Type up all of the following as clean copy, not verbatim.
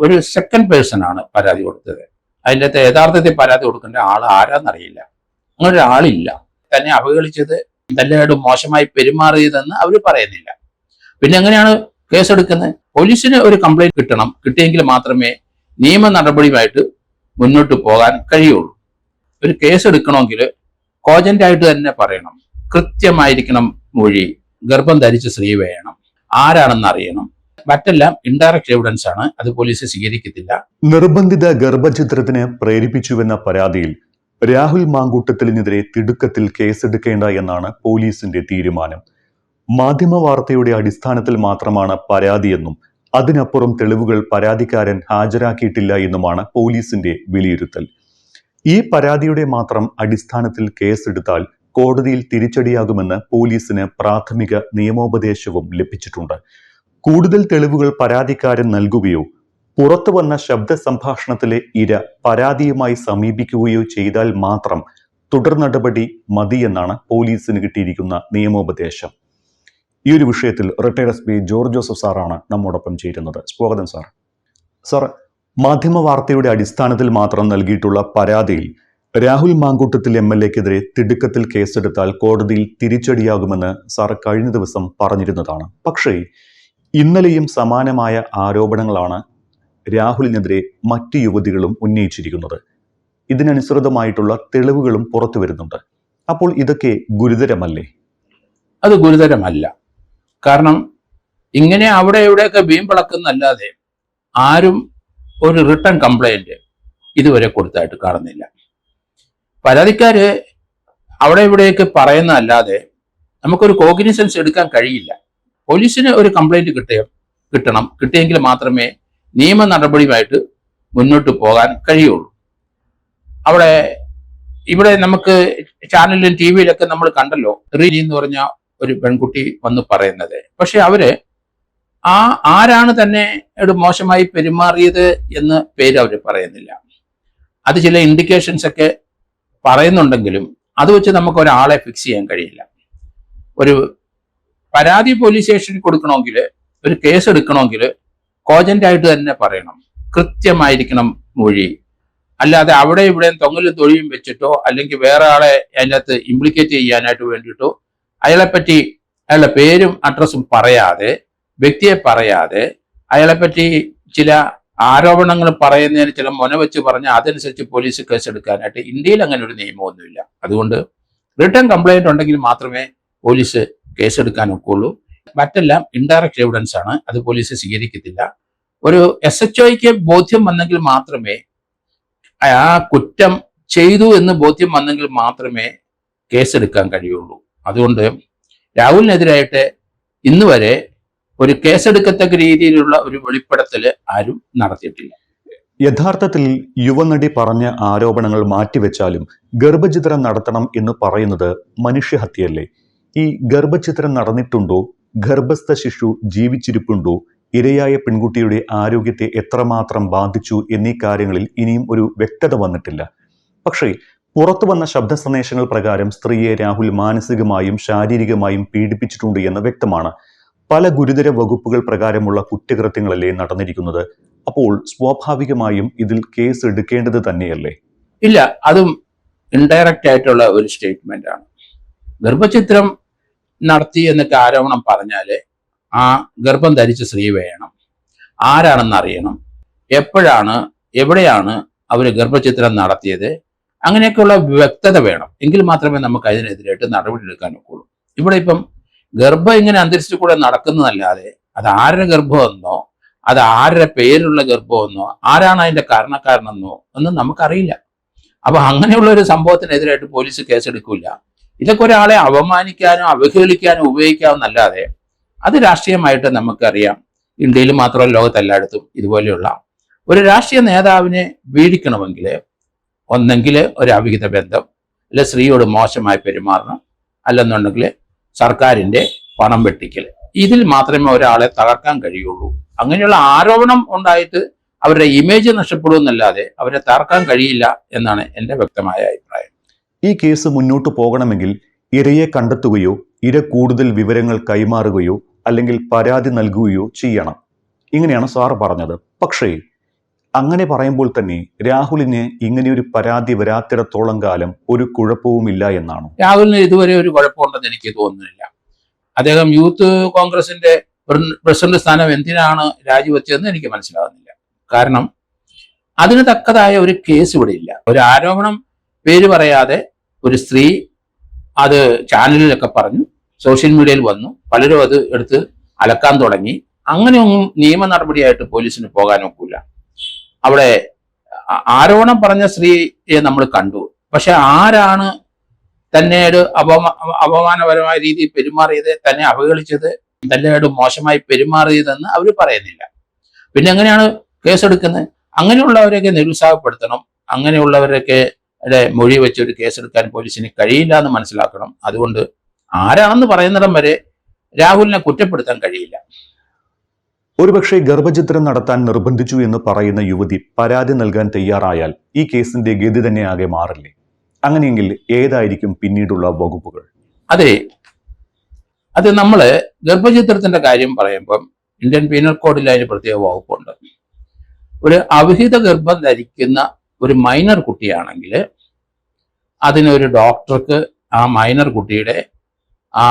ഒരു second person ആണ് പരാതി കൊടുത്തത്. അതിൻ്റെ അകത്ത് യഥാർത്ഥത്തിൽ പരാതി കൊടുക്കേണ്ട ആൾ ആരാന്നറിയില്ല. അങ്ങനെ ഒരാളില്ല. തന്നെ അവഹേളിച്ചത്, തന്നോട് മോശമായി പെരുമാറിയതെന്ന് അവർ പറയുന്നില്ല. പിന്നെ എങ്ങനെയാണ് കേസെടുക്കുന്നത്? പോലീസിന് ഒരു കംപ്ലൈന്റ് കിട്ടണം. കിട്ടിയെങ്കിൽ മാത്രമേ നിയമ നടപടിയുമായിട്ട് മുന്നോട്ട് പോകാൻ കഴിയുള്ളൂ. ഒരു കേസ് എടുക്കണമെങ്കിൽ കോജന്റായിട്ട് തന്നെ പറയണം. കൃത്യമായിരിക്കണം മൊഴി. ഗർഭം ധരിച്ച സ്ത്രീ വേണം, ആരാണെന്ന് അറിയണം. മറ്റെല്ലാം ഇൻഡയറക്റ്റ് എവിഡൻസ് ആണ്. അത് പോലീസ് സ്വീകരിക്കത്തില്ല. നിർബന്ധിത ഗർഭചിത്രത്തിന് പ്രേരിപ്പിച്ചുവെന്ന പരാതിയിൽ രാഹുൽ മാങ്കൂട്ടത്തിലിനെതിരെ തിടുക്കത്തിൽ കേസെടുക്കേണ്ട എന്നാണ് പോലീസിന്റെ തീരുമാനം. മാധ്യമ വാർത്തയുടെ അടിസ്ഥാനത്തിൽ മാത്രമാണ് പരാതിയെന്നും അതിനപ്പുറം തെളിവുകൾ പരാതിക്കാരൻ ഹാജരാക്കിയിട്ടില്ല എന്നുമാണ് പോലീസിന്റെ വിലയിരുത്തൽ. ഈ പരാതിയുടെ മാത്രം അടിസ്ഥാനത്തിൽ കേസെടുത്താൽ കോടതിയിൽ തിരിച്ചടിയാകുമെന്ന് പോലീസിന് പ്രാഥമിക നിയമോപദേശവും ലഭിച്ചിട്ടുണ്ട്. കൂടുതൽ തെളിവുകൾ പരാതിക്കാരൻ നൽകുകയോ പുറത്തു വന്ന ശബ്ദ സംഭാഷണത്തിലെ ഇര പരാതിയുമായി സമീപിക്കുകയോ ചെയ്താൽ മാത്രം തുടർ നടപടി മതിയെന്നാണ് പോലീസിന് കിട്ടിയിരിക്കുന്ന നിയമോപദേശം. ഈ ഒരു വിഷയത്തിൽ റിട്ടയർഡ് SP ജോർജ് ജോസഫ് സാറാണ് നമ്മോടൊപ്പം ചേരുന്നത്. സ്വാഗതം സാർ. സാർ, മാധ്യമ വാർത്തയുടെ അടിസ്ഥാനത്തിൽ മാത്രം നൽകിയിട്ടുള്ള പരാതിയിൽ രാഹുൽ മാങ്കൂട്ടത്തിൽ MLA-ക്കെതിരെ തിടുക്കത്തിൽ കേസെടുത്താൽ കോടതിയിൽ തിരിച്ചടിയാകുമെന്ന് സാർ കഴിഞ്ഞ ദിവസം പറഞ്ഞിരുന്നതാണ്. പക്ഷേ ഇന്നലെയും സമാനമായ ആരോപണങ്ങളാണ് രാഹുലിനെതിരെ മറ്റു യുവതികളും ഉന്നയിച്ചിരിക്കുന്നത്. ഇതിനനുസൃതമായിട്ടുള്ള തെളിവുകളും പുറത്തു വരുന്നുണ്ട്. അപ്പോൾ ഇതൊക്കെ ഗുരുതരമല്ലേ? അത് ഗുരുതരമല്ല. കാരണം ഇങ്ങനെ അവിടെ എവിടെയൊക്കെ വീമ്പിളക്കുന്നല്ലാതെ ആരും ഒരു റിട്ടേൺ കംപ്ലൈന്റ് ഇതുവരെ കൊടുത്തായിട്ട് കാണുന്നില്ല. പരാതിക്കാര് അവിടെ ഇവിടെയൊക്കെ പറയുന്നതല്ലാതെ നമുക്കൊരു കോഗ്നിസൻസ് എടുക്കാൻ കഴിയില്ല. പോലീസിന് ഒരു കംപ്ലൈന്റ് കിട്ടണം. കിട്ടിയെങ്കിൽ മാത്രമേ നിയമ നടപടിയുമായിട്ട് മുന്നോട്ട് പോകാൻ കഴിയുള്ളൂ. ഇവിടെ നമുക്ക് ചാനലിലും TV-യിലൊക്കെ നമ്മൾ കണ്ടല്ലോ, റീനി എന്ന് പറഞ്ഞ ഒരു പെൺകുട്ടി വന്ന് പറയുന്നത്. പക്ഷെ അവര് ആരാണ് തന്നെ മോശമായി പെരുമാറിയത് എന്ന് പേര് അവർ പറയുന്നില്ല. അത് ചില ഇൻഡിക്കേഷൻസ് ഒക്കെ പറയുന്നുണ്ടെങ്കിലും അത് വെച്ച് നമുക്ക് ഒരാളെ ഫിക്സ് ചെയ്യാൻ കഴിയില്ല. ഒരു പരാതി പോലീസ് സ്റ്റേഷനിൽ കൊടുക്കണമെങ്കിൽ, ഒരു കേസ് എടുക്കണമെങ്കിൽ കോജന്റായിട്ട് തന്നെ പറയണം. കൃത്യമായിരിക്കണം മൊഴി. അല്ലാതെ അവിടെ ഇവിടെ തൊങ്ങലും തൊഴിയും വെച്ചിട്ടോ അല്ലെങ്കിൽ വേറെ ആളെ അതിനകത്ത് ഇംപ്ലിക്കേറ്റ് ചെയ്യാനായിട്ട് വേണ്ടിയിട്ടോ അയാളെപ്പറ്റി അയാളുടെ പേരും അഡ്രസ്സും പറയാതെ, വ്യക്തിയെ പറയാതെ, അയാളെപ്പറ്റി ചില ആരോപണങ്ങൾ പറയുന്നതിന് ചില വെച്ച് പറഞ്ഞാൽ അതനുസരിച്ച് പോലീസ് കേസെടുക്കാനായിട്ട് ഇന്ത്യയിൽ അങ്ങനെ ഒരു നിയമമൊന്നുമില്ല. അതുകൊണ്ട് റിട്ടേൺ കംപ്ലൈന്റ് ഉണ്ടെങ്കിൽ മാത്രമേ പോലീസ് കേസെടുക്കാൻ ഒക്കുള്ളൂ. മറ്റെല്ലാം ഇൻഡയറക്റ്റ് എവിഡൻസ് ആണ്. അത് പോലീസ് സ്വീകരിക്കത്തില്ല. ഒരു SHOയ്ക്ക് ബോധ്യം വന്നെങ്കിൽ മാത്രമേ, ആ കുറ്റം ചെയ്തു എന്ന് ബോധ്യം വന്നെങ്കിൽ മാത്രമേ കേസെടുക്കാൻ കഴിയുള്ളൂ. അതുകൊണ്ട് രാഹുലിനെതിരായിട്ട് ഇന്ന് വരെ ഒരു കേസെടുക്കത്തക്ക രീതിയിലുള്ള ഒരു വെളിപ്പെടുത്തൽ ആരും നടത്തിയിട്ടില്ല. യഥാർത്ഥത്തിൽ യുവനടി പറഞ്ഞ ആരോപണങ്ങൾ മാറ്റിവെച്ചാലും ഗർഭചിത്രം നടത്തണം എന്ന് പറയുന്നത് മനുഷ്യഹത്യയല്ലേ? ഈ ഗർഭചിത്രം നടന്നിട്ടുണ്ടോ? ഗർഭസ്ഥ ശിശു ജീവിച്ചിരിപ്പുണ്ടോ? ഇരയായ പെൺകുട്ടിയുടെ ആരോഗ്യത്തെ എത്രമാത്രം ബാധിച്ചു എന്നീ കാര്യങ്ങളിൽ ഇനിയും ഒരു വ്യക്തത വന്നിട്ടില്ല. പക്ഷേ പുറത്തു വന്ന ശബ്ദ സന്ദേശങ്ങൾ പ്രകാരം സ്ത്രീയെ രാഹുൽ മാനസികമായും ശാരീരികമായും പീഡിപ്പിച്ചിട്ടുണ്ട് എന്ന് വ്യക്തമാണ്. പല ഗുരുതര വകുപ്പുകൾ പ്രകാരമുള്ള കുറ്റകൃത്യങ്ങളല്ലേ നടന്നിരിക്കുന്നത്. അപ്പോൾ സ്വാഭാവികമായും ഇതിൽ കേസ് എടുക്കേണ്ടത് തന്നെയല്ലേ? ഇല്ല, അതും ഇൻഡയറക്റ്റ് ആയിട്ടുള്ള ഒരു സ്റ്റേറ്റ്മെന്റ് ആണ്. ഗർഭചിത്രം നടത്തി എന്നൊക്കെ ആരോപണം പറഞ്ഞാല് ആ ഗർഭം ധരിച്ച സ്ത്രീ വേണം, ആരാണെന്ന് അറിയണം, എപ്പോഴാണ് എവിടെയാണ് അവർ ഗർഭചിത്രം നടത്തിയത്, അങ്ങനെയൊക്കെയുള്ള വ്യക്തത വേണം. എങ്കിൽ മാത്രമേ നമുക്ക് അതിനെതിരായിട്ട് നടപടി എടുക്കാൻ ഒക്കുള്ളൂ. ഇവിടെ ഇപ്പം ഗർഭം ഇങ്ങനെ അന്തരീക്ഷത്തിൽ കൂടെ നടക്കുന്നതല്ലാതെ അത് ആരുടെ ഗർഭമെന്നോ അത് ആരുടെ പേരിലുള്ള ഗർഭമെന്നോ ആരാണ് അതിന്റെ കാരണക്കാരനെന്നോ ഒന്നും നമുക്കറിയില്ല. അപ്പൊ അങ്ങനെയുള്ള ഒരു സംഭവത്തിനെതിരായിട്ട് പോലീസ് കേസെടുക്കില്ല. ഇതൊക്കെ ഒരാളെ അവമാനിക്കാനോ അവഹേളിക്കാനോ ഉപയോഗിക്കാമെന്നല്ലാതെ അത് രാഷ്ട്രീയമായിട്ട് നമുക്കറിയാം. ഇന്ത്യയിൽ മാത്രമല്ല, ലോകത്തെല്ലായിടത്തും ഇതുപോലെയുള്ള ഒരു രാഷ്ട്രീയ നേതാവിനെ വീഴിക്കണമെങ്കിൽ ഒന്നെങ്കിൽ ഒരു അവിഹിത ബന്ധം, അല്ലെ സ്ത്രീയോട് മോശമായി പെരുമാറണം, അല്ലെന്നുണ്ടെങ്കിൽ സർക്കാരിന്റെ പണം വെട്ടിക്കൽ. ഇതിൽ മാത്രമേ ഒരാളെ തകർക്കാൻ കഴിയുള്ളൂ. അങ്ങനെയുള്ള ആരോപണം ഉണ്ടായിട്ട് അവരുടെ ഇമേജ് നഷ്ടപ്പെടുമെന്നല്ലാതെ അവരെ തകർക്കാൻ കഴിയില്ല എന്നാണ് എൻ്റെ വ്യക്തമായ അഭിപ്രായം. ഈ കേസ് മുന്നോട്ട് പോകണമെങ്കിൽ ഇരയെ കണ്ടെത്തുകയോ ഇര കൂടുതൽ വിവരങ്ങൾ കൈമാറുകയോ അല്ലെങ്കിൽ പരാതി നൽകുകയോ ചെയ്യണം. ഇങ്ങനെയാണ് സാർ പറഞ്ഞത്. പക്ഷേ അങ്ങനെ പറയുമ്പോൾ തന്നെ രാഹുലിന് ഇങ്ങനെയൊരു പരാതി വരാത്തിടത്തോളം കാലം ഒരു കുഴപ്പവുമില്ല എന്നാണ്. രാഹുലിന് ഇതുവരെ ഒരു കുഴപ്പമുണ്ടെന്ന് എനിക്ക് തോന്നുന്നില്ല. അദ്ദേഹം യൂത്ത് കോൺഗ്രസിന്റെ പ്രസിഡന്റ് സ്ഥാനം എന്തിനാണ് രാജിവെച്ചതെന്ന് എനിക്ക് മനസ്സിലാകുന്നില്ല. കാരണം അതിന് തക്കതായ ഒരു കേസ് ഇവിടെ ഇല്ല. ഒരു ആരോപണം പേര് പറയാതെ ഒരു സ്ത്രീ അത് ചാനലിലൊക്കെ പറഞ്ഞു, സോഷ്യൽ മീഡിയയിൽ വന്നു, പലരും അത് എടുത്ത് അലക്കാൻ തുടങ്ങി. അങ്ങനെയൊന്നും നിയമ നടപടിയായിട്ട് പോലീസിന് പോകാൻ ഒക്കില്ല. അവിടെ ആരോപണം പറഞ്ഞ സ്ത്രീയെ നമ്മൾ കണ്ടു. പക്ഷെ ആരാണ് തന്നെയോട് അപമാനപരമായ രീതിയിൽ പെരുമാറിയത്, തന്നെ അവഹേളിച്ചത്, തന്നെയോട് മോശമായി പെരുമാറിയതെന്ന് അവർ പറയുന്നില്ല. പിന്നെ എങ്ങനെയാണ് കേസെടുക്കുന്നത്? അങ്ങനെയുള്ളവരെയൊക്കെ നിരുത്സാഹപ്പെടുത്തണം. അങ്ങനെയുള്ളവരൊക്കെ മൊഴി വെച്ച് ഒരു കേസെടുക്കാൻ പോലീസിന് കഴിയില്ല എന്ന് മനസ്സിലാക്കണം. അതുകൊണ്ട് ആരാണെന്ന് പറയുന്നിടം വരെ രാഹുലിനെ കുറ്റപ്പെടുത്താൻ കഴിയില്ല. ഒരുപക്ഷെ ഗർഭചിത്രം നടത്താൻ നിർബന്ധിച്ചു എന്ന് പറയുന്ന യുവതി പരാതി നൽകാൻ തയ്യാറായാൽ ഈ കേസിന്റെ ഗതി തന്നെ ആകെ മാറില്ലേ? അങ്ങനെയെങ്കിൽ ഏതായിരിക്കും പിന്നീടുള്ള വകുപ്പുകൾ? അതെ, അത് നമ്മള് ഗർഭചിത്രത്തിന്റെ കാര്യം പറയുമ്പം ഇന്ത്യൻ പീനൽ കോഡിൽ അതിന് പ്രത്യേക വകുപ്പുണ്ട്. ഒരു അവിഹിത ഗർഭം ധരിക്കുന്ന ഒരു മൈനർ കുട്ടിയാണെങ്കിൽ അതിനൊരു ഡോക്ടർക്ക് ആ മൈനർ കുട്ടിയുടെ ആ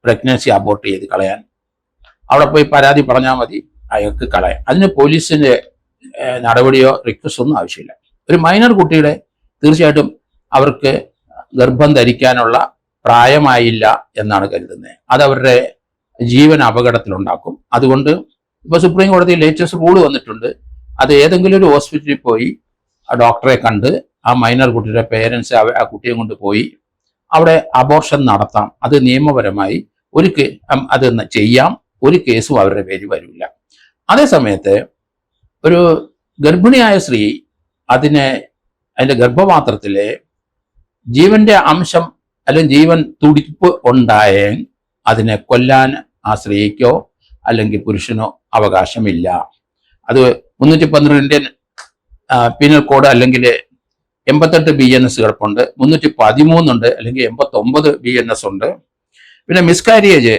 പ്രഗ്നൻസി അബോർട്ട് ചെയ്ത് കളയാൻ അവിടെ പോയി പരാതി പറഞ്ഞാൽ മതി, അയാൾക്ക് കളയാം. അതിന് പോലീസിന്റെ നടപടിയോ റിക്വസ്റ്റോ ഒന്നും ആവശ്യമില്ല. ഒരു മൈനർ കുട്ടിയുടെ തീർച്ചയായിട്ടും അവർക്ക് ഗർഭം ധരിക്കാനുള്ള പ്രായമായില്ല എന്നാണ് കരുതുന്നത്. അത് അവരുടെ ജീവൻ അപകടത്തിലുണ്ടാക്കും. അതുകൊണ്ട് ഇപ്പൊ സുപ്രീം കോടതി ലേറ്റസ്റ്റ് റൂൾ വന്നിട്ടുണ്ട്. അത് ഏതെങ്കിലും ഒരു ഹോസ്പിറ്റലിൽ പോയി ആ ഡോക്ടറെ കണ്ട് ആ മൈനർ കുട്ടിയുടെ പേരൻസ് ആ കുട്ടിയെ കൊണ്ട് പോയി അവിടെ അബോർഷൻ നടത്താം. അത് നിയമപരമായി അത് ചെയ്യാം. ഒരു കേസും അവരുടെ പേര് വരില്ല. അതേസമയത്ത് ഒരു ഗർഭിണിയായ സ്ത്രീ അതിന്റെ ഗർഭപാത്രത്തിലെ ജീവന്റെ അംശം അല്ലെങ്കിൽ ജീവൻ തുടിപ്പ് ഉണ്ടായാൽ അതിനെ കൊല്ലാൻ ആ സ്ത്രീക്കോ അല്ലെങ്കിൽ പുരുഷനോ അവകാശമില്ല. അത് 312 ഇന്ത്യൻ പീനൽ കോഡ് അല്ലെങ്കിൽ 88 BNS കിടപ്പുണ്ട്, 313 ഉണ്ട്, അല്ലെങ്കിൽ 89 BNS ഉണ്ട്. പിന്നെ മിസ്കാരിയേജ്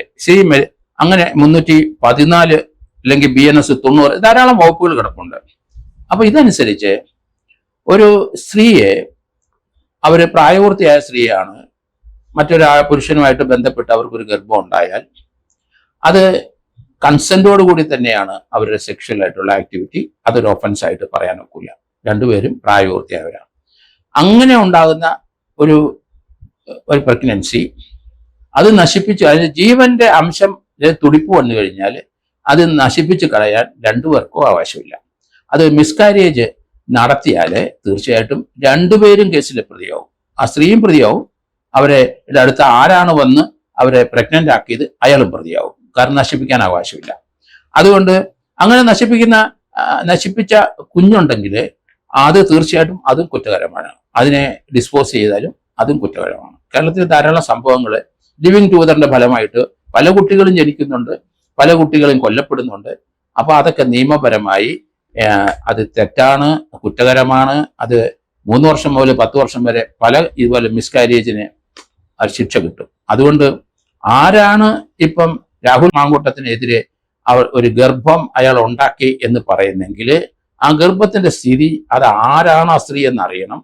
അങ്ങനെ 314 അല്ലെങ്കിൽ BNS 90, ധാരാളം വകുപ്പുകൾ കിടപ്പുണ്ട്. അപ്പൊ ഇതനുസരിച്ച് ഒരു സ്ത്രീയെ, അവര് പ്രായപൂർത്തിയായ സ്ത്രീയാണ്, പുരുഷനുമായിട്ട് ബന്ധപ്പെട്ട് അവർക്കൊരു ഗർഭം ഉണ്ടായാൽ അത് കൺസെന്റോട് കൂടി തന്നെയാണ് അവരുടെ സെക്ഷൽ ആയിട്ടുള്ള ആക്ടിവിറ്റി. അതൊരു ഒഫൻസ് ആയിട്ട് പറയാൻ ഒക്കില്ല. രണ്ടുപേരും പ്രായപൂർത്തിയായവരാണ്. അങ്ങനെ ഉണ്ടാകുന്ന ഒരു പ്രഗ്നൻസി അത് നശിപ്പിച്ച്, അതിന് ജീവന്റെ അംശം തുടിപ്പ് വന്നു കഴിഞ്ഞാൽ അത് നശിപ്പിച്ച് കളയാൻ രണ്ടുപേർക്കും അവകാശമില്ല. അത് മിസ്കാരേജ് നടത്തിയാൽ തീർച്ചയായിട്ടും രണ്ടുപേരും കേസിൽ പ്രതിയാവും. ആ സ്ത്രീയും പ്രതിയാവും, അവരെ അടുത്ത് ആരാണ് വന്ന് അവരെ പ്രഗ്നന്റ് ആക്കിയത് അയാളും പ്രതിയാവും. കാരണം നശിപ്പിക്കാൻ അവകാശമില്ല. അതുകൊണ്ട് അങ്ങനെ നശിപ്പിച്ച കുഞ്ഞുണ്ടെങ്കിൽ അത് തീർച്ചയായിട്ടും അതും കുറ്റകരമാണ്. അതിനെ ഡിസ്പോസ് ചെയ്താലും അതും കുറ്റകരമാണ്. കേരളത്തിൽ ധാരാളം സംഭവങ്ങൾ ലിവിങ് ടൂതറിന്റെ ഫലമായിട്ട് പല കുട്ടികളും ജനിക്കുന്നുണ്ട്, പല കുട്ടികളും കൊല്ലപ്പെടുന്നുണ്ട്. അപ്പൊ അതൊക്കെ നിയമപരമായി അത് തെറ്റാണ്, കുറ്റകരമാണ്. അത് 3 വർഷം മുതൽ 10 വർഷം വരെ പല ഇതുപോലെ മിസ്കാരേജിന് ശിക്ഷ കിട്ടും. അതുകൊണ്ട് ആരാണ് ഇപ്പം രാഹുൽ മാങ്കൂട്ടത്തിനെതിരെ ഒരു ഗർഭം അയാൾ ഉണ്ടാക്കി എന്ന് പറയുന്നെങ്കിൽ ആ ഗർഭത്തിന്റെ സ്ഥിതി, അത് ആരാണ് ആ സ്ത്രീ എന്നറിയണം.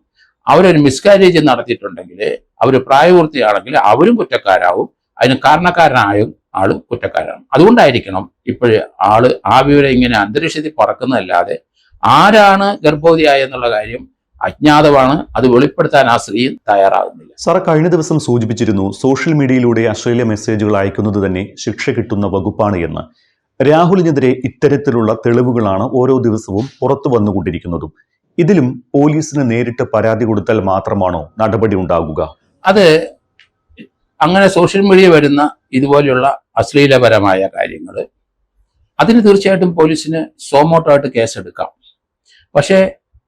അവരൊരു മിസ്കാരേജ് നടത്തിയിട്ടുണ്ടെങ്കിൽ, അവർ പ്രായപൂർത്തിയാണെങ്കിൽ അവരും കുറ്റക്കാരാവും, അതിന് കാരണക്കാരനായും ആളും കുറ്റക്കാരാണ്. അതുകൊണ്ടായിരിക്കണം ഇപ്പോഴേ ആ വിവരം ഇങ്ങനെ അന്തരീക്ഷത്തിൽ പറക്കുന്നതല്ലാതെ ആരാണ് ഗർഭവതിയായെന്നുള്ള കാര്യം അജ്ഞാതമാണ്. അത് വെളിപ്പെടുത്താൻ ആ സ്ത്രീ തയ്യാറാകുന്നില്ല. സാർ, കഴിഞ്ഞ ദിവസം സൂചിപ്പിച്ചിരുന്നു സോഷ്യൽ മീഡിയയിലൂടെ അശ്ലീല മെസ്സേജുകൾ അയക്കുന്നത് തന്നെ ശിക്ഷ കിട്ടുന്ന വകുപ്പാണ് എന്ന്. രാഹുലിനെതിരെ ഇത്തരത്തിലുള്ള തെളിവുകളാണ് ഓരോ ദിവസവും പുറത്തു വന്നുകൊണ്ടിരിക്കുന്നതും. ഇതിലും പോലീസിന് നേരിട്ട് പരാതി കൊടുത്താൽ മാത്രമാണോ നടപടി ഉണ്ടാകുക? അത് അങ്ങനെ സോഷ്യൽ മീഡിയ വരുന്ന ഇതുപോലെയുള്ള അശ്ലീലപരമായ കാര്യങ്ങൾ, അതിന് തീർച്ചയായിട്ടും പോലീസിന് സോമോട്ടമായിട്ട് കേസെടുക്കാം. പക്ഷേ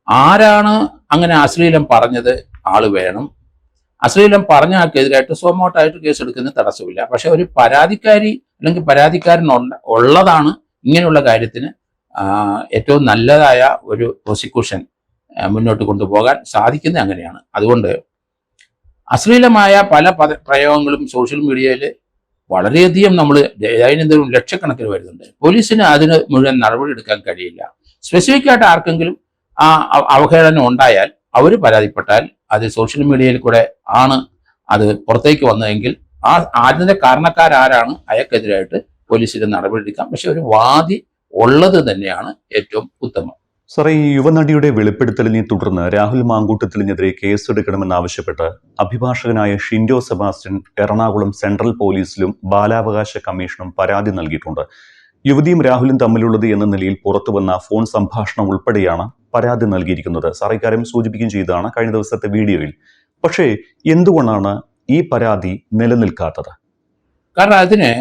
ആരാണ് അങ്ങനെ അശ്ലീലം പറഞ്ഞത് ആള് വേണം. അശ്ലീലം പറഞ്ഞ ആൾക്കെതിരായിട്ട് സോമോട്ടായിട്ട് കേസെടുക്കുന്ന തടസ്സമില്ല. പക്ഷെ ഒരു പരാതിക്കാരി അല്ലെങ്കിൽ പരാതിക്കാരൻ ഉള്ളതാണ് ഇങ്ങനെയുള്ള കാര്യത്തിന് ഏറ്റവും നല്ലതായ ഒരു പ്രോസിക്യൂഷൻ മുന്നോട്ട് കൊണ്ടുപോകാൻ സാധിക്കുന്നത് അങ്ങനെയാണ്. അതുകൊണ്ട് അശ്ലീലമായ പല പ്രയോഗങ്ങളും സോഷ്യൽ മീഡിയയിൽ വളരെയധികം നമ്മൾ ദൈനംദിനം ലക്ഷക്കണക്കിന് വരുന്നുണ്ട്. പോലീസിന് അതിന് മുഴുവൻ നടപടി എടുക്കാൻ കഴിയില്ല. സ്പെസിഫിക് ആയിട്ട് ആർക്കെങ്കിലും ആ അവഹേളനം ഉണ്ടായാൽ അവർ പരാതിപ്പെട്ടാൽ അത് സോഷ്യൽ മീഡിയയിൽ കൂടെ ആണ് അത് പുറത്തേക്ക് വന്നതെങ്കിൽ അതിന്റെ കാരണക്കാരാരാണ് അയാൾക്കെതിരായിട്ട് പോലീസിൽ നടപടിയെടുക്കാം. പക്ഷെ ഒരു വാദി ഉള്ളത് തന്നെയാണ് ഏറ്റവും ഉത്തമം. സാറേ, ഈ യുവനടിയുടെ വെളിപ്പെടുത്തലിനെ തുടർന്ന് രാഹുൽ മാങ്കൂട്ടത്തിലിനെതിരെ കേസെടുക്കണമെന്നാവശ്യപ്പെട്ട് അഭിഭാഷകനായ ഷിൻഡോ സെബാസ്റ്റ്യൻ എറണാകുളം സെൻട്രൽ പോലീസിലും ബാലാവകാശ കമ്മീഷനും പരാതി നൽകിയിട്ടുണ്ട്. യുവതിയും രാഹുലും തമ്മിലുള്ളത് എന്ന നിലയിൽ പുറത്തുവന്ന ഫോൺ സംഭാഷണം ഉൾപ്പെടെയാണ് പരാതി നൽകിയിരിക്കുന്നത്. സാർ ഇക്കാര്യം സൂചിപ്പിക്കുകയും ചെയ്തതാണ് കഴിഞ്ഞ ദിവസത്തെ വീഡിയോയിൽ. പക്ഷേ എന്തുകൊണ്ടാണ് ഈ പരാതി നിലനിൽക്കാത്തത്? കാരണം അതിന്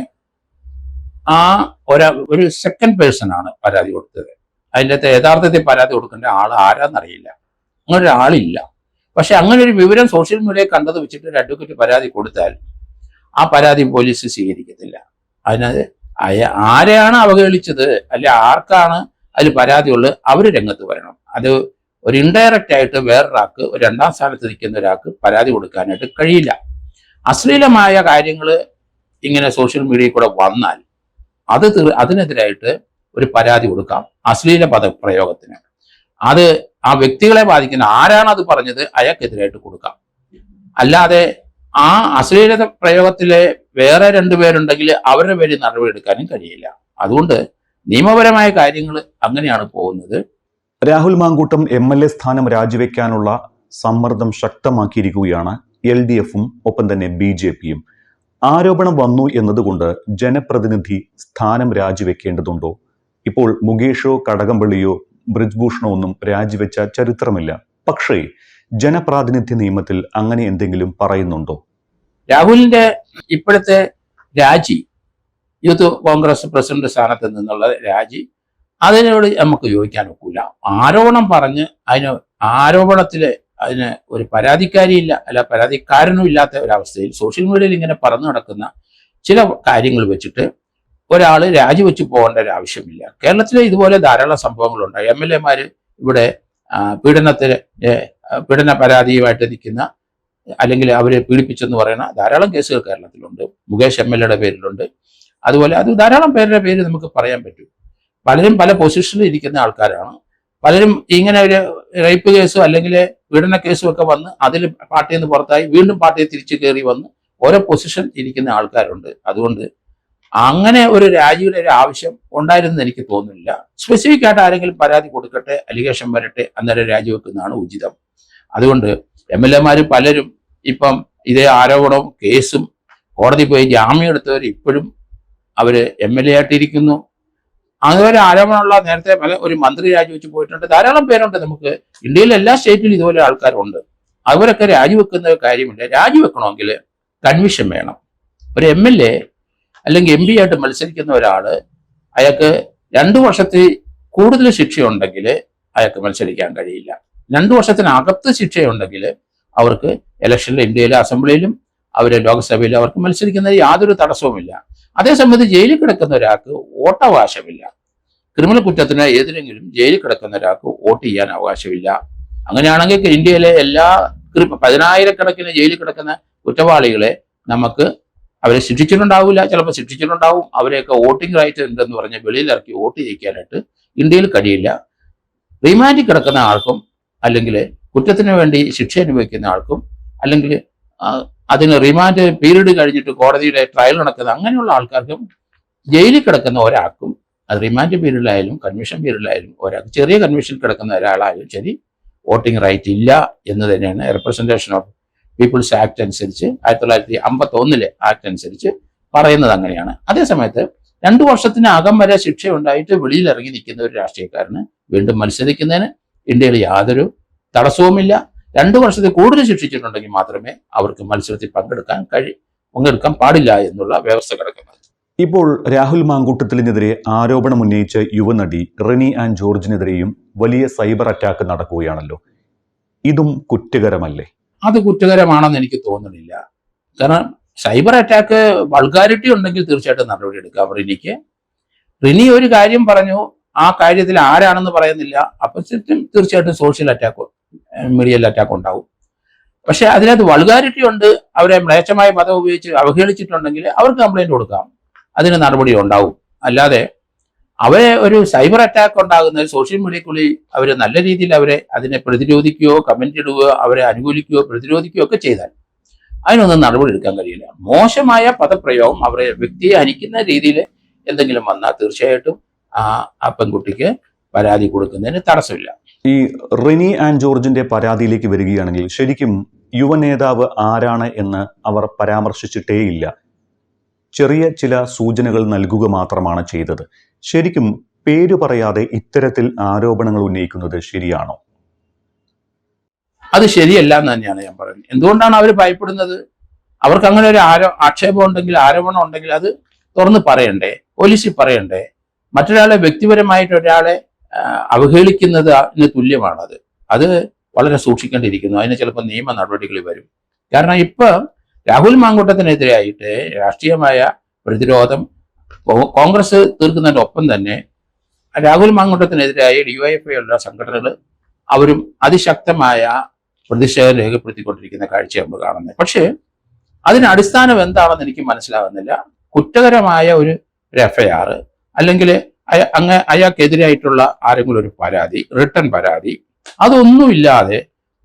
ഒരു സെക്കൻഡ് പേഴ്സൺ ആണ് പരാതി കൊടുത്തത്. അതിൻ്റെ അകത്ത് യഥാർത്ഥത്തിൽ പരാതി കൊടുക്കേണ്ട ആൾ ആരാന്നറിയില്ല, അങ്ങനെ ഒരാളില്ല. പക്ഷെ അങ്ങനെ ഒരു വിവരം സോഷ്യൽ മീഡിയയിൽ കണ്ടത് വെച്ചിട്ട് ഒരു അഡ്വക്കേറ്റ് പരാതി കൊടുത്താൽ ആ പരാതി പോലീസ് സ്വീകരിക്കത്തില്ല. അതിനകത്ത് ആരെയാണ് അവഹേളിച്ചത് അല്ലെ ആർക്കാണ് അതിൽ പരാതിയുള്ളത് അവർ രംഗത്ത് വരണം. അത് ഒരു ഇൻഡയറക്റ്റ് ആയിട്ട് വേറൊരാൾക്ക്, ഒരു രണ്ടാം സ്ഥാനത്ത് നിൽക്കുന്ന ഒരാൾക്ക് പരാതി കൊടുക്കാനായിട്ട് കഴിയില്ല. അശ്ലീലമായ കാര്യങ്ങൾ ഇങ്ങനെ സോഷ്യൽ മീഡിയയിൽ കൂടെ വന്നാൽ അതിനെതിരായിട്ട് ഒരു പരാതി കൊടുക്കാം. അശ്ലീല പദപ്രയോഗത്തിന് അത് ആ വ്യക്തികളെ ബാധിക്കുന്ന ആരാണ് അത് പറഞ്ഞത് അയാൾക്കെതിരായിട്ട് കൊടുക്കാം. അല്ലാതെ ആ അശ്ലീല പ്രയോഗത്തിലെ വേറെ രണ്ടുപേരുണ്ടെങ്കിൽ അവരുടെ പേരിൽ നടപടിയെടുക്കാനും കഴിയില്ല. അതുകൊണ്ട് നിയമപരമായ കാര്യങ്ങൾ അങ്ങനെയാണ് പോകുന്നത്. രാഹുൽ മാങ്കൂട്ടം MLA സ്ഥാനം രാജിവെക്കാനുള്ള സമ്മർദ്ദം ശക്തമാക്കിയിരിക്കുകയാണ് LDFും ഒപ്പം തന്നെ BJPയും. ആരോപണം വന്നു എന്നതുകൊണ്ട് ജനപ്രതിനിധി സ്ഥാനം രാജിവെക്കേണ്ടതുണ്ടോ? ഇപ്പോൾ മുകേഷോ കടകംപള്ളിയോ ബ്രിജ്ഭൂഷണോ ഒന്നും രാജിവെച്ച ചരിത്രമില്ല. പക്ഷേ ജനപ്രാതിനിധ്യ നിയമത്തിൽ അങ്ങനെ എന്തെങ്കിലും പറയുന്നുണ്ടോ? രാഹുലിന്റെ ഇപ്പോഴത്തെ രാജി, യൂത്ത് കോൺഗ്രസ് പ്രസിഡന്റ് സ്ഥാനത്ത് നിന്നുള്ള രാജി, അതിനോട് നമുക്ക് യോജിക്കാൻ ഒക്കില്ല. ആരോപണം പറഞ്ഞ് അതിന് ഒരു പരാതിക്കാരിയില്ല, അല്ല പരാതിക്കാരനും ഇല്ലാത്ത ഒരവസ്ഥയിൽ സോഷ്യൽ മീഡിയയിൽ ഇങ്ങനെ പറന്നു നടക്കുന്ന ചില കാര്യങ്ങൾ വെച്ചിട്ട് ഒരാൾ രാജിവെച്ച് പോകേണ്ട ഒരു ആവശ്യമില്ല. കേരളത്തിലെ ഇതുപോലെ ധാരാളം സംഭവങ്ങളുണ്ട്. MLA മാര് ഇവിടെ പീഡന പരാതിയുമായിട്ട് നിൽക്കുന്ന, അല്ലെങ്കിൽ അവരെ പീഡിപ്പിച്ചെന്ന് പറയുന്ന ധാരാളം കേസുകൾ കേരളത്തിലുണ്ട്. മുകേഷ് MLA പേരിലുണ്ട്. അതുപോലെ അത് ധാരാളം പേരുടെ പേര് നമുക്ക് പറയാൻ പറ്റും. പലരും പല പൊസിഷനിൽ ഇരിക്കുന്ന ആൾക്കാരാണ്. പലരും ഇങ്ങനെ ഒരു റേപ്പ് കേസോ അല്ലെങ്കിൽ പീഡന കേസും ഒക്കെ വന്ന് അതിൽ പാർട്ടിയിൽ നിന്ന് പുറത്തായി വീണ്ടും പാർട്ടിയിൽ തിരിച്ചു കയറി വന്ന് ഓരോ പൊസിഷൻ ഇരിക്കുന്ന ആൾക്കാരുണ്ട്. അതുകൊണ്ട് അങ്ങനെ ഒരു രാജിയുടെ ഒരു ആവശ്യം ഉണ്ടായിരുന്നെന്ന് എനിക്ക് തോന്നുന്നില്ല. സ്പെസിഫിക് ആയിട്ട് ആരെങ്കിലും പരാതി കൊടുക്കട്ടെ, അലിഗേഷൻ വരട്ടെ, അന്നേരം രാജിവെക്കുന്നതാണ് ഉചിതം. അതുകൊണ്ട് MLA മാര് പലരും ഇപ്പം ഇതേ ആരോപണവും കേസും കോടതി പോയി ജാമ്യം എടുത്തവർ ഇപ്പോഴും അവര് MLA ആയിട്ടിരിക്കുന്നു. അതുപോലെ ആരോപണമുള്ള നേരത്തെ ഒരു മന്ത്രി രാജിവെച്ച് പോയിട്ടുണ്ട്. ധാരാളം പേരുണ്ട്. നമുക്ക് ഇന്ത്യയിലെ എല്ലാ സ്റ്റേറ്റിലും ഇതുപോലെ ആൾക്കാരുണ്ട്. അവരൊക്കെ രാജിവെക്കുന്ന കാര്യമില്ല. രാജിവെക്കണമെങ്കിൽ കൺവിഷൻ വേണം. ഒരു MLA അല്ലെങ്കിൽ MP ആയിട്ട് മത്സരിക്കുന്ന ഒരാള്, അയാൾക്ക് 2 വർഷത്തിൽ കൂടുതൽ ശിക്ഷയുണ്ടെങ്കിൽ അയാൾക്ക് മത്സരിക്കാൻ കഴിയില്ല. 2 വർഷത്തിനകത്ത് ശിക്ഷയുണ്ടെങ്കിൽ അവർക്ക് ഇലക്ഷനിൽ ഇന്ത്യയിലെ അസംബ്ലിയിലും അവര് ലോക്സഭയിലും അവർക്ക് മത്സരിക്കുന്നതിന് യാതൊരു തടസ്സവുമില്ല. അതേസമയത്ത് ജയിലിൽ കിടക്കുന്ന ഒരാൾക്ക് വോട്ടവകാശമില്ല. ക്രിമിനൽ കുറ്റത്തിന് ഏതിലെങ്കിലും ജയിലിൽ കിടക്കുന്ന ഒരാൾക്ക് വോട്ട് ചെയ്യാൻ അവകാശമില്ല. അങ്ങനെയാണെങ്കിൽ ഇന്ത്യയിലെ എല്ലാ 10,000-കണക്കിന് ജയിലിൽ കിടക്കുന്ന കുറ്റവാളികളെ നമുക്ക് അവരെ ശിക്ഷിച്ചിട്ടുണ്ടാവില്ല, ചിലപ്പോൾ ശിക്ഷിച്ചിട്ടുണ്ടാവും. അവരെയൊക്കെ വോട്ടിംഗ് റൈറ്റ് ഉണ്ടെന്ന് പറഞ്ഞ് വെളിയിലിറക്കി വോട്ട് ചെയ്യിക്കാനായിട്ട് ഇന്ത്യയിൽ കഴിയില്ല. റിമാൻഡിൽ കിടക്കുന്ന ആൾക്കും, അല്ലെങ്കിൽ കുറ്റത്തിന് വേണ്ടി ശിക്ഷ അനുഭവിക്കുന്ന ആൾക്കും, അല്ലെങ്കിൽ അതിന് റിമാൻഡ് പീരീഡ് കഴിഞ്ഞിട്ട് കോടതിയുടെ ട്രയൽ നടക്കുന്ന അങ്ങനെയുള്ള ആൾക്കാർക്കും ജയിലിൽ കിടക്കുന്ന ഒരാൾക്കും, അത് റിമാൻഡ് പീരീഡിലായാലും കൺവിഷൻ പീരീഡിലായാലും ഒരാൾക്ക്, ചെറിയ കൺവിഷനിൽ കിടക്കുന്ന ഒരാളായാലും ശരി, വോട്ടിംഗ് റൈറ്റ് ഇല്ല എന്ന് തന്നെയാണ് റെപ്രസെന്റേഷൻ ഓഫ് പീപ്പിൾസ് ആക്ട് അനുസരിച്ച് 1951 ആക്ട് അനുസരിച്ച് പറയുന്നത്. അങ്ങനെയാണ്. അതേസമയത്ത് 2 വർഷത്തിനകം വരെ ശിക്ഷ ഉണ്ടായിട്ട് വെളിയിൽ ഇറങ്ങി നിൽക്കുന്ന ഒരു രാഷ്ട്രീയക്കാരന് വീണ്ടും മത്സരിക്കുന്നതിന് ഇന്ത്യയിൽ യാതൊരു തടസ്സവുമില്ല. 2 വർഷത്തിൽ കൂടുതൽ ശിക്ഷിച്ചിട്ടുണ്ടെങ്കിൽ മാത്രമേ അവർക്ക് മത്സരത്തിൽ പങ്കെടുക്കാൻ പാടില്ല എന്നുള്ള വ്യവസ്ഥ കിടക്കുന്നത്. ഇപ്പോൾ രാഹുൽ മാങ്കൂട്ടത്തിനെതിരെ ആരോപണം ഉന്നയിച്ച യുവനടി റിനി ആൻ ജോർജിനെതിരെയും വലിയ സൈബർ അറ്റാക്ക് നടക്കുകയാണല്ലോ. ഇതും കുറ്റകരമല്ലേ? അത് കുറ്റകരമാണെന്ന് എനിക്ക് തോന്നുന്നില്ല. കാരണം സൈബർ അറ്റാക്ക് വൾഗാരിറ്റി ഉണ്ടെങ്കിൽ തീർച്ചയായിട്ടും നടപടി എടുക്കാം. റിനി ഒരു കാര്യം പറഞ്ഞു, ആ കാര്യത്തിൽ ആരാണെന്ന് പറയുന്നില്ല, അപ്പം തീർച്ചയായിട്ടും സോഷ്യൽ അറ്റാക്ക്, മീഡിയൽ അറ്റാക്ക് ഉണ്ടാവും. പക്ഷെ അതിനകത്ത് വൾഗാരിറ്റി ഉണ്ട്, അവരെ മ്ലേച്ഛമായ പദം ഉപയോഗിച്ച് അവഹേളിച്ചിട്ടുണ്ടെങ്കിൽ അവർക്ക് കംപ്ലൈന്റ് കൊടുക്കാം, അതിന് നടപടി ഉണ്ടാവും. അല്ലാതെ അവരെ ഒരു സൈബർ അറ്റാക്ക് ഉണ്ടാകുന്ന സോഷ്യൽ മീഡിയക്കുള്ളിൽ അവർ നല്ല രീതിയിൽ അതിനെ പ്രതിരോധിക്കുകയോ കമന്റ് ഇടുകയോ അവരെ അനുകൂലിക്കുകയോ പ്രതിരോധിക്കുകയോ ഒക്കെ ചെയ്താൽ അതിനൊന്നും നടപടി എടുക്കാൻ കഴിയില്ല. മോശമായ പദപ്രയോഗം അവരെ വ്യക്തിയെ ഹനിക്കുന്ന രീതിയിൽ എന്തെങ്കിലും വന്നാൽ തീർച്ചയായിട്ടും ആ പെൺകുട്ടിക്ക് പരാതി കൊടുക്കുന്നതിന് തടസ്സമില്ല. ഈ റിനി ആൻഡ് ജോർജിന്റെ പരാതിയിലേക്ക് വരികയാണെങ്കിൽ ശരിക്കും യുവ നേതാവ് ആരാണ് എന്ന് അവർ പരാമർശിച്ചിട്ടേയില്ല. ചെറിയ ചില സൂചനകൾ നൽകുക മാത്രമാണ് ചെയ്തത്. ശരിക്കും പേര് പറയാതെ ഇത്തരത്തിൽ ആരോപണങ്ങൾ ഉന്നയിക്കുന്നത് ശരിയാണോ? അത് ശരിയല്ല എന്ന് തന്നെയാണ് ഞാൻ പറയുന്നത്. എന്തുകൊണ്ടാണ് അവർ ഭയപ്പെടുന്നത്? അവർക്ക് അങ്ങനെ ഒരു ആക്ഷേപം ഉണ്ടെങ്കിൽ, ആരോപണം ഉണ്ടെങ്കിൽ അത് തുറന്ന് പറയണ്ടേ, പോലീസിൽ പറയണ്ടേ? മറ്റൊരാളെ വ്യക്തിപരമായിട്ട് ഒരാളെ അവഹേളിക്കുന്നതിന് തുല്യമാണത്. അത് വളരെ സൂക്ഷിക്കേണ്ടിയിരിക്കുന്നു. അതിന് ചിലപ്പോൾ നിയമ നടപടികൾ വരും. കാരണം ഇപ്പൊ രാഹുൽ മാങ്കൂട്ടത്തിനെതിരായിട്ട് രാഷ്ട്രീയമായ പ്രതിരോധം കോൺഗ്രസ് തീർക്കുന്നതിന്റെ ഒപ്പം തന്നെ രാഹുൽ മാങ്കൂട്ടത്തിനെതിരായി DYFI ഉള്ള സംഘടനകൾ അവരും അതിശക്തമായ പ്രതിഷേധം രേഖപ്പെടുത്തിക്കൊണ്ടിരിക്കുന്ന കാഴ്ച നമ്മൾ കാണുന്നത്. പക്ഷേ അതിന് അടിസ്ഥാനം എന്താണെന്ന് എനിക്ക് മനസ്സിലാകുന്നില്ല. കുറ്റകരമായ ഒരു FIR അല്ലെങ്കിൽ അയാൾക്കെതിരായിട്ടുള്ള ആരെങ്കിലും ഒരു പരാതി, റിട്ടേൺ പരാതി, അതൊന്നുമില്ലാതെ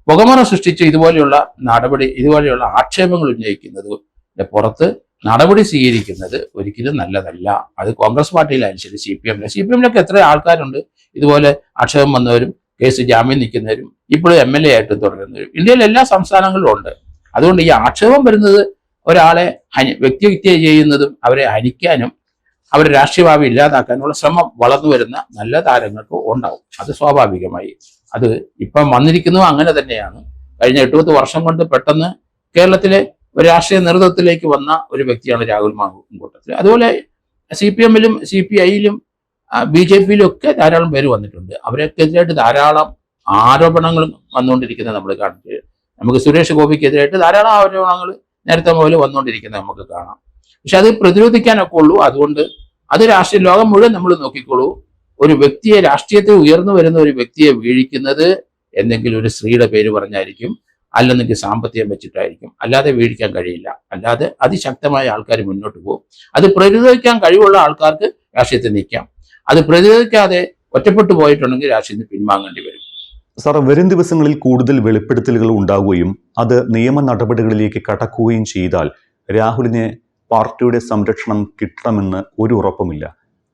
പുകമറ സൃഷ്ടിച്ച് ഇതുപോലെയുള്ള ആക്ഷേപങ്ങൾ ഉന്നയിക്കുന്നതിന്റെ പുറത്ത് നടപടി സ്വീകരിക്കുന്നത് ഒരിക്കലും നല്ലതല്ല. അത് കോൺഗ്രസ് പാർട്ടിയിലായാലും ശരി, CPM-ലൊക്കെ എത്ര ആൾക്കാരുണ്ട് ഇതുപോലെ ആക്ഷേപം വന്നവരും കേസ് ജാമ്യം നിൽക്കുന്നവരും ഇപ്പോഴും MLA ആയിട്ട് തുടരുന്നവരും ഇന്ത്യയിൽ എല്ലാ സംസ്ഥാനങ്ങളിലും ഉണ്ട്. അതുകൊണ്ട് ഈ ആക്ഷേപം വരുന്നത് ഒരാളെ വ്യക്തിഹത്യ ചെയ്യുന്നതും അവരെ ഹനിക്കാനും അവരെ രാഷ്ട്രീയഭാവി ഇല്ലാതാക്കാനുള്ള ശ്രമം വളർന്നു വരുന്ന നല്ല താരങ്ങൾക്ക് ഉണ്ടാവും. അത് സ്വാഭാവികമായി. അത് ഇപ്പം വന്നിരിക്കുന്നതും അങ്ങനെ തന്നെയാണ്. കഴിഞ്ഞ 8-10 വർഷം കൊണ്ട് പെട്ടെന്ന് കേരളത്തിലെ ഒരു രാഷ്ട്രീയ നേതൃത്വത്തിലേക്ക് വന്ന ഒരു വ്യക്തിയാണ് രാഹുൽ മാങ്കൂട്ടത്തിൽ. അതുപോലെ CPM-ലും CPI-ലും BJP-യിലും ഒക്കെ ധാരാളം പേര് വന്നിട്ടുണ്ട്. അവരെക്കെതിരായിട്ട് ധാരാളം ആരോപണങ്ങൾ വന്നുകൊണ്ടിരിക്കുന്നത് നമ്മൾ കാണുന്നത്. നമുക്ക് സുരേഷ് ഗോപിക്കെതിരായിട്ട് ധാരാളം ആരോപണങ്ങൾ നേരത്തെ മുതൽ വന്നുകൊണ്ടിരിക്കുന്നത് നമുക്ക് കാണാം. പക്ഷെ അത് പ്രതിരോധിക്കാനൊക്കെ ഉള്ളൂ. അതുകൊണ്ട് അത് രാഷ്ട്രീയ ലോകം മുഴുവൻ നമ്മൾ നോക്കിക്കോളൂ. ഒരു വ്യക്തിയെ, രാഷ്ട്രീയത്തിൽ ഉയർന്നു വരുന്ന ഒരു വ്യക്തിയെ വീഴിക്കുന്നത് എന്തെങ്കിലും ഒരു സ്ത്രീയുടെ പേര് പറഞ്ഞായിരിക്കും, അല്ലെന്നെങ്കിൽ സാമ്പത്തികം വെച്ചിട്ടായിരിക്കും. അല്ലാതെ വീഴിക്കാൻ കഴിയില്ല. അല്ലാതെ അതിശക്തമായ ആൾക്കാർ മുന്നോട്ട് പോകും. അത് പ്രതിരോധിക്കാൻ കഴിവുള്ള ആൾക്കാർക്ക് രാഷ്ട്രീയത്തിൽ നിൽക്കാം. അത് പ്രതിരോധിക്കാതെ ഒറ്റപ്പെട്ടു പോയിട്ടുണ്ടെങ്കിൽ രാഷ്ട്രീയത്തിൽ പിൻവാങ്ങേണ്ടി വരും. സാർ, വരും ദിവസങ്ങളിൽ കൂടുതൽ വെളിപ്പെടുത്തലുകൾ ഉണ്ടാവുകയും അത് നിയമ നടപടികളിലേക്ക് കടക്കുകയും ചെയ്താൽ രാഹുലിന് പാർട്ടിയുടെ സംരക്ഷണം കിട്ടണമെന്ന് ഒരു ഉറപ്പുമില്ല.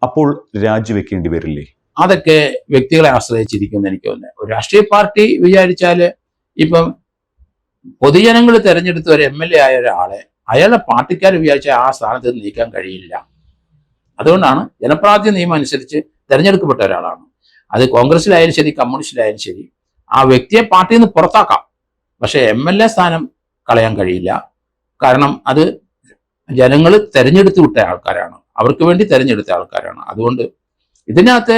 അപ്പോൾ രാജിവെക്കേണ്ടി വരില്ലേ? അതൊക്കെ വ്യക്തികളെ ആശ്രയിച്ചിരിക്കുന്ന എനിക്ക് തോന്നുന്നത്. ഒരു രാഷ്ട്രീയ പാർട്ടി വിചാരിച്ചാല് ഇപ്പം പൊതുജനങ്ങൾ തെരഞ്ഞെടുത്ത ഒരു MLA ആയ ഒരാളെ അയാളുടെ പാർട്ടിക്കാർ വിചാരിച്ചാൽ ആ സ്ഥാനത്ത് നീക്കാൻ കഴിയില്ല. അതുകൊണ്ടാണ് ജനപ്രാതിനിധ്യ നിയമം അനുസരിച്ച് തെരഞ്ഞെടുക്കപ്പെട്ട ഒരാളാണ്. അത് കോൺഗ്രസിലായാലും ശരി, കമ്മ്യൂണിസ്റ്റിലായാലും ശരി, ആ വ്യക്തിയെ പാർട്ടിയിൽ നിന്ന് പുറത്താക്കാം. പക്ഷെ MLA സ്ഥാനം കളയാൻ കഴിയില്ല. കാരണം അത് ജനങ്ങൾ തെരഞ്ഞെടുത്ത് വിട്ട ആൾക്കാരാണ്, അവർക്ക് വേണ്ടി തെരഞ്ഞെടുത്ത ആൾക്കാരാണ്. അതുകൊണ്ട് ഇതിനകത്ത്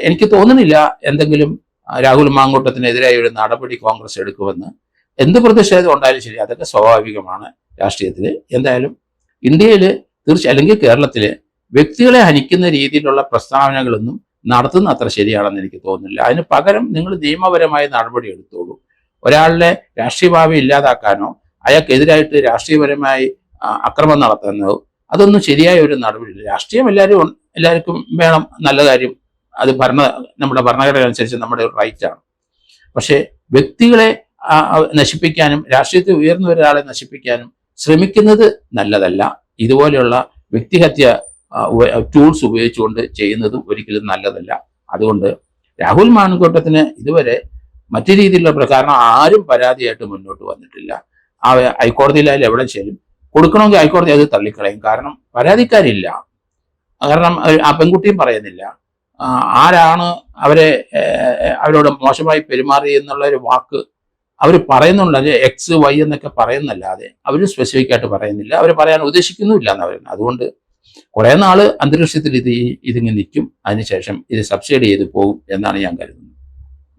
എനിക്ക് തോന്നുന്നില്ല എന്തെങ്കിലും രാഹുൽ മാങ്കൂട്ടത്തിനെതിരായ ഒരു നടപടി കോൺഗ്രസ് എടുക്കുമെന്ന്. എന്ത് പ്രതിഷേധം ഉണ്ടായാലും ശരി, അതൊക്കെ സ്വാഭാവികമാണ് രാഷ്ട്രീയത്തിൽ. എന്തായാലും ഇന്ത്യയിൽ അല്ലെങ്കിൽ കേരളത്തിൽ വ്യക്തികളെ ഹനിക്കുന്ന രീതിയിലുള്ള പ്രസ്താവനകളൊന്നും നടത്തുന്ന അത്ര ശരിയാണെന്ന് എനിക്ക് തോന്നുന്നില്ല. അതിന് പകരം നിങ്ങൾ നിയമപരമായ നടപടി എടുത്തോളൂ. ഒരാളുടെ രാഷ്ട്രീയഭാവി ഇല്ലാതാക്കാനോ അയാൾക്കെതിരായിട്ട് രാഷ്ട്രീയപരമായി അക്രമം നടത്തുന്നതോ അതൊന്നും ശരിയായ ഒരു നടപടിയില്ല. രാഷ്ട്രീയം എല്ലാവർക്കും വേണം, നല്ല കാര്യം. അത് നമ്മുടെ ഭരണഘടന അനുസരിച്ച് നമ്മുടെ ഒരു റൈറ്റാണ്. പക്ഷേ വ്യക്തികളെ നശിപ്പിക്കാനും രാഷ്ട്രീയത്തിൽ ഉയർന്നു ഒരാളെ നശിപ്പിക്കാനും ശ്രമിക്കുന്നത് നല്ലതല്ല. ഇതുപോലെയുള്ള വ്യക്തിഹത്യ ടൂൾസ് ഉപയോഗിച്ചുകൊണ്ട് ചെയ്യുന്നതും ഒരിക്കലും നല്ലതല്ല. അതുകൊണ്ട് രാഹുൽ മാങ്കൂട്ടത്തിന് ഇതുവരെ മറ്റു രീതിയിലുള്ള പ്രകാരം ആരും പരാതിയായിട്ട് മുന്നോട്ട് വന്നിട്ടില്ല. ഹൈക്കോടതിയിലായാലും എവിടെ ശരി കൊടുക്കണമെങ്കിൽ ഹൈക്കോടതി അത് തള്ളിക്കളയും. കാരണം പരാതിക്കാരില്ല. കാരണം ആ പെൺകുട്ടിയും പറയുന്നില്ല ആരാണ് അവരോട് മോശമായി പെരുമാറി എന്നുള്ള ഒരു വാക്ക് അവർ പറയുന്നുണ്ട്. XY എന്നൊക്കെ പറയുന്നല്ലാതെ അവർ സ്പെസിഫിക് ആയിട്ട് പറയുന്നില്ല. അവർ പറയാൻ ഉദ്ദേശിക്കുന്നുമില്ല എന്ന് പറയുന്നത്. അതുകൊണ്ട് കുറെ നാള് അന്തരീക്ഷത്തിൽ ഇതിങ്ങനെ നിൽക്കും. അതിനുശേഷം ഇത് സബ്സൈഡ് ചെയ്ത് പോകും എന്നാണ് ഞാൻ കരുതുന്നത്.